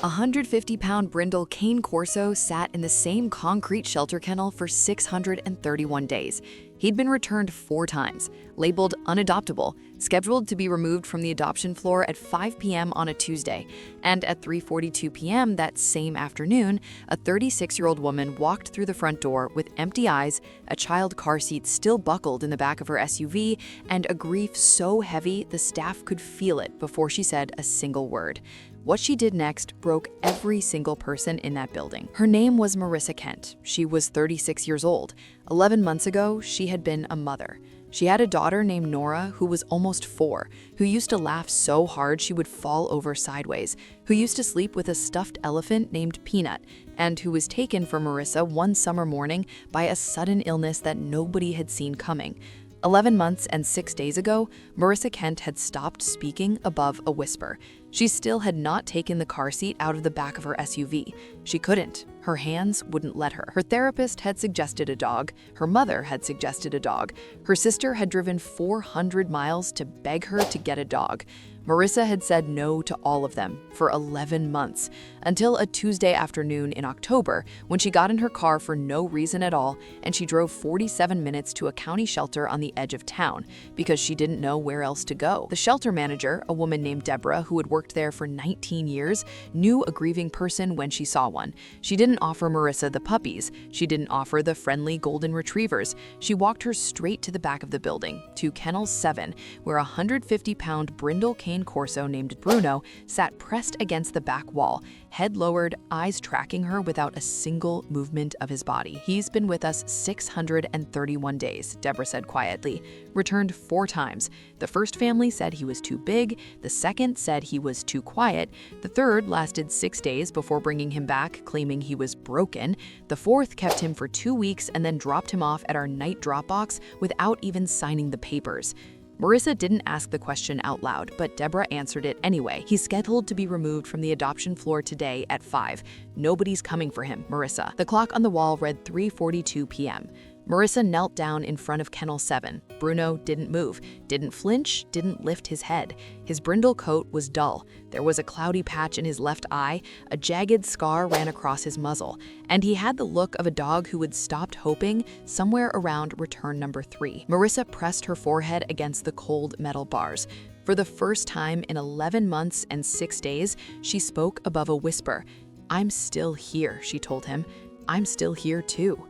A 150-pound brindle Cane Corso sat in the same concrete shelter kennel for 631 days. He'd been returned 4 times, labeled unadoptable, scheduled to be removed from the adoption floor at 5 p.m. on a Tuesday. And at 3:42 p.m. that same afternoon, a 36-year-old woman walked through the front door with empty eyes, a child car seat still buckled in the back of her SUV, and a grief so heavy the staff could feel it before she said a single word. What she did next broke every single person in that building. Her name was Marisa Kent. She was 36 years old. 11 months ago, she had been a mother. She had a daughter named Nora who was almost 4, who used to laugh so hard she would fall over sideways, who used to sleep with a stuffed elephant named Peanut, and who was taken from Marisa one summer morning by a sudden illness that nobody had seen coming. 11 months and 6 days ago, Marisa Kent had stopped speaking above a whisper. She still had not taken the car seat out of the back of her SUV. She couldn't. Her hands wouldn't let her. Her therapist had suggested a dog. Her mother had suggested a dog. Her sister had driven 400 miles to beg her to get a dog. Marisa had said no to all of them for 11 months, until a Tuesday afternoon in October when she got in her car for no reason at all and she drove 47 minutes to a county shelter on the edge of town because she didn't know where else to go. The shelter manager, a woman named Deborah who had worked there for 19 years, knew a grieving person when she saw one. She didn't offer Marisa the puppies. She didn't offer the friendly golden retrievers. She walked her straight to the back of the building, to Kennel 7, where a 150-pound brindle Cane Corso named Bruno sat pressed against the back wall, head lowered, eyes tracking her without a single movement of his body. "He's been with us 631 days, Deborah said quietly, returned 4 times. The first family said he was too big, the second said he was too quiet, the third lasted 6 days before bringing him back, claiming he was broken, the fourth kept him for 2 weeks and then dropped him off at our night drop box without even signing the papers." Marisa didn't ask the question out loud, but Deborah answered it anyway. "He's scheduled to be removed from the adoption floor today at 5. Nobody's coming for him, Marisa." The clock on the wall read 3:42 p.m. Marisa knelt down in front of Kennel 7. Bruno didn't move, didn't flinch, didn't lift his head. His brindle coat was dull. There was a cloudy patch in his left eye, a jagged scar ran across his muzzle, and he had the look of a dog who had stopped hoping somewhere around return number 3. Marisa pressed her forehead against the cold metal bars. For the first time in 11 months and 6 days, she spoke above a whisper. "I'm still here," she told him. "I'm still here too."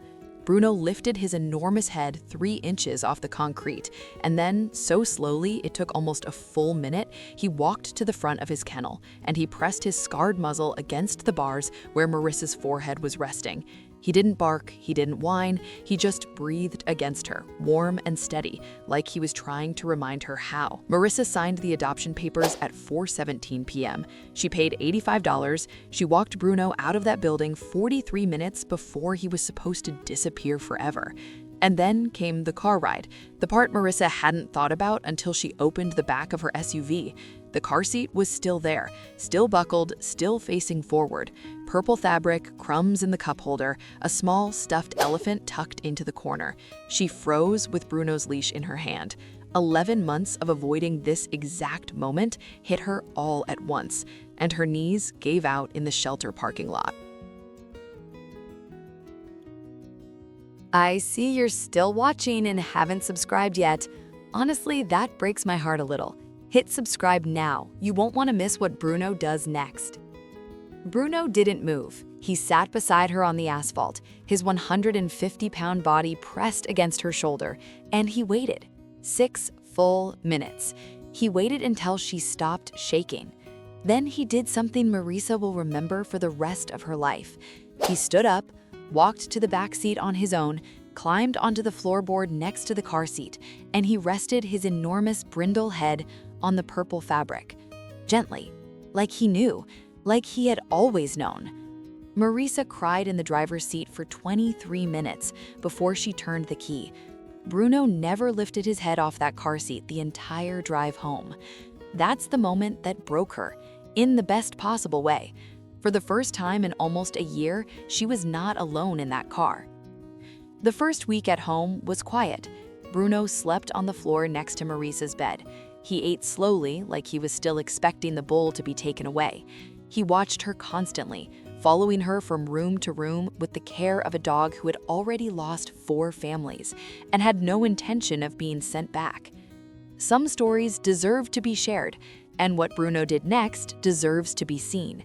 Bruno lifted his enormous head 3 inches off the concrete, and then, so slowly it took almost a full minute, he walked to the front of his kennel, and he pressed his scarred muzzle against the bars where Marisa's forehead was resting. He didn't bark, he didn't whine, he just breathed against her, warm and steady, like he was trying to remind her how. Marisa signed the adoption papers at 4:17 p.m. She paid $85. She walked Bruno out of that building 43 minutes before he was supposed to disappear forever. And then came the car ride, the part Marisa hadn't thought about until she opened the back of her SUV. The car seat was still there, still buckled, still facing forward. Purple fabric, crumbs in the cup holder, a small stuffed elephant tucked into the corner. She froze with Bruno's leash in her hand. 11 months of avoiding this exact moment hit her all at once, and her knees gave out in the shelter parking lot. I see you're still watching and haven't subscribed yet. Honestly, that breaks my heart a little. Hit subscribe now. You won't want to miss what Bruno does next. Bruno didn't move. He sat beside her on the asphalt, his 150-pound body pressed against her shoulder, and he waited. 6 full minutes. He waited until she stopped shaking. Then he did something Marisa will remember for the rest of her life. He stood up, walked to the back seat on his own, climbed onto the floorboard next to the car seat, and he rested his enormous brindle head on the purple fabric. Gently, like he knew, like he had always known. Marisa cried in the driver's seat for 23 minutes before she turned the key. Bruno never lifted his head off that car seat the entire drive home. That's the moment that broke her, in the best possible way. For the first time in almost a year, she was not alone in that car. The first week at home was quiet. Bruno slept on the floor next to Marisa's bed. He ate slowly, like he was still expecting the bowl to be taken away. He watched her constantly, following her from room to room with the care of a dog who had already lost 4 families and had no intention of being sent back. Some stories deserve to be shared, and what Bruno did next deserves to be seen.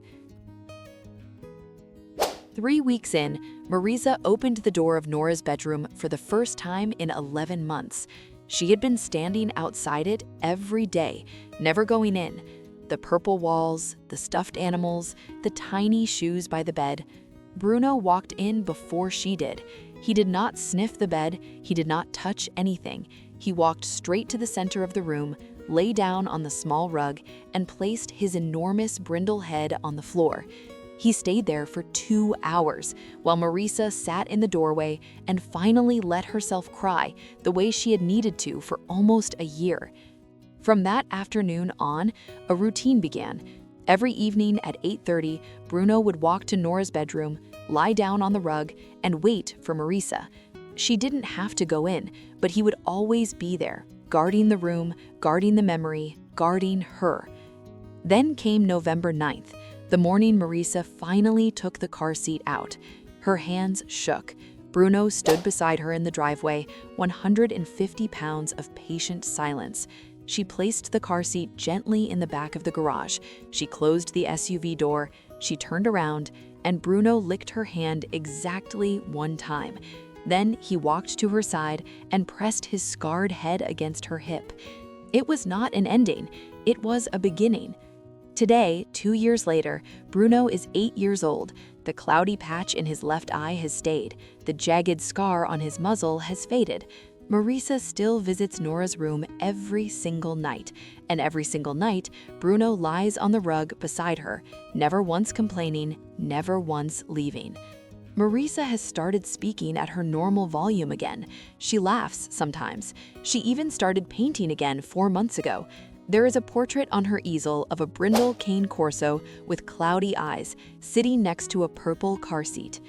3 weeks in, Marisa opened the door of Nora's bedroom for the first time in 11 months. She had been standing outside it every day, never going in. The purple walls, the stuffed animals, the tiny shoes by the bed. Bruno walked in before she did. He did not sniff the bed, he did not touch anything. He walked straight to the center of the room, lay down on the small rug, and placed his enormous brindle head on the floor. He stayed there for 2 hours, while Marisa sat in the doorway and finally let herself cry the way she had needed to for almost a year. From that afternoon on, a routine began. Every evening at 8:30, Bruno would walk to Nora's bedroom, lie down on the rug, and wait for Marisa. She didn't have to go in, but he would always be there, guarding the room, guarding the memory, guarding her. Then came November 9th, the morning Marisa finally took the car seat out. Her hands shook. Bruno stood beside her in the driveway, 150 pounds of patient silence. She placed the car seat gently in the back of the garage. She closed the SUV door. She turned around, and Bruno licked her hand exactly 1 time. Then he walked to her side and pressed his scarred head against her hip. It was not an ending. It was a beginning. Today, 2 years later, Bruno is 8 years old. The cloudy patch in his left eye has stayed. The jagged scar on his muzzle has faded. Marisa still visits Nora's room every single night, and every single night, Bruno lies on the rug beside her, never once complaining, never once leaving. Marisa has started speaking at her normal volume again. She laughs sometimes. She even started painting again 4 months ago. There is a portrait on her easel of a brindle Cane Corso with cloudy eyes, sitting next to a purple car seat.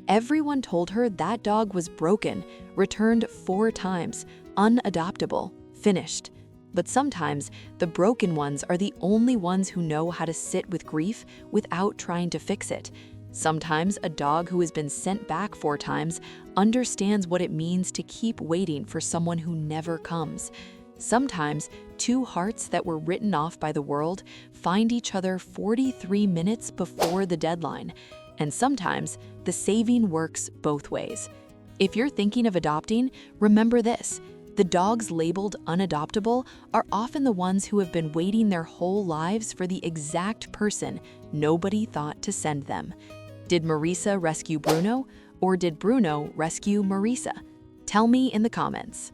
Everyone told her that dog was broken, returned 4 times, unadoptable, finished. But sometimes, the broken ones are the only ones who know how to sit with grief without trying to fix it. Sometimes a dog who has been sent back 4 times understands what it means to keep waiting for someone who never comes. Sometimes, 2 hearts that were written off by the world find each other 43 minutes before the deadline. And sometimes, the saving works both ways. If you're thinking of adopting, remember this: the dogs labeled unadoptable are often the ones who have been waiting their whole lives for the exact person nobody thought to send them. Did Marisa rescue Bruno, or did Bruno rescue Marisa? Tell me in the comments.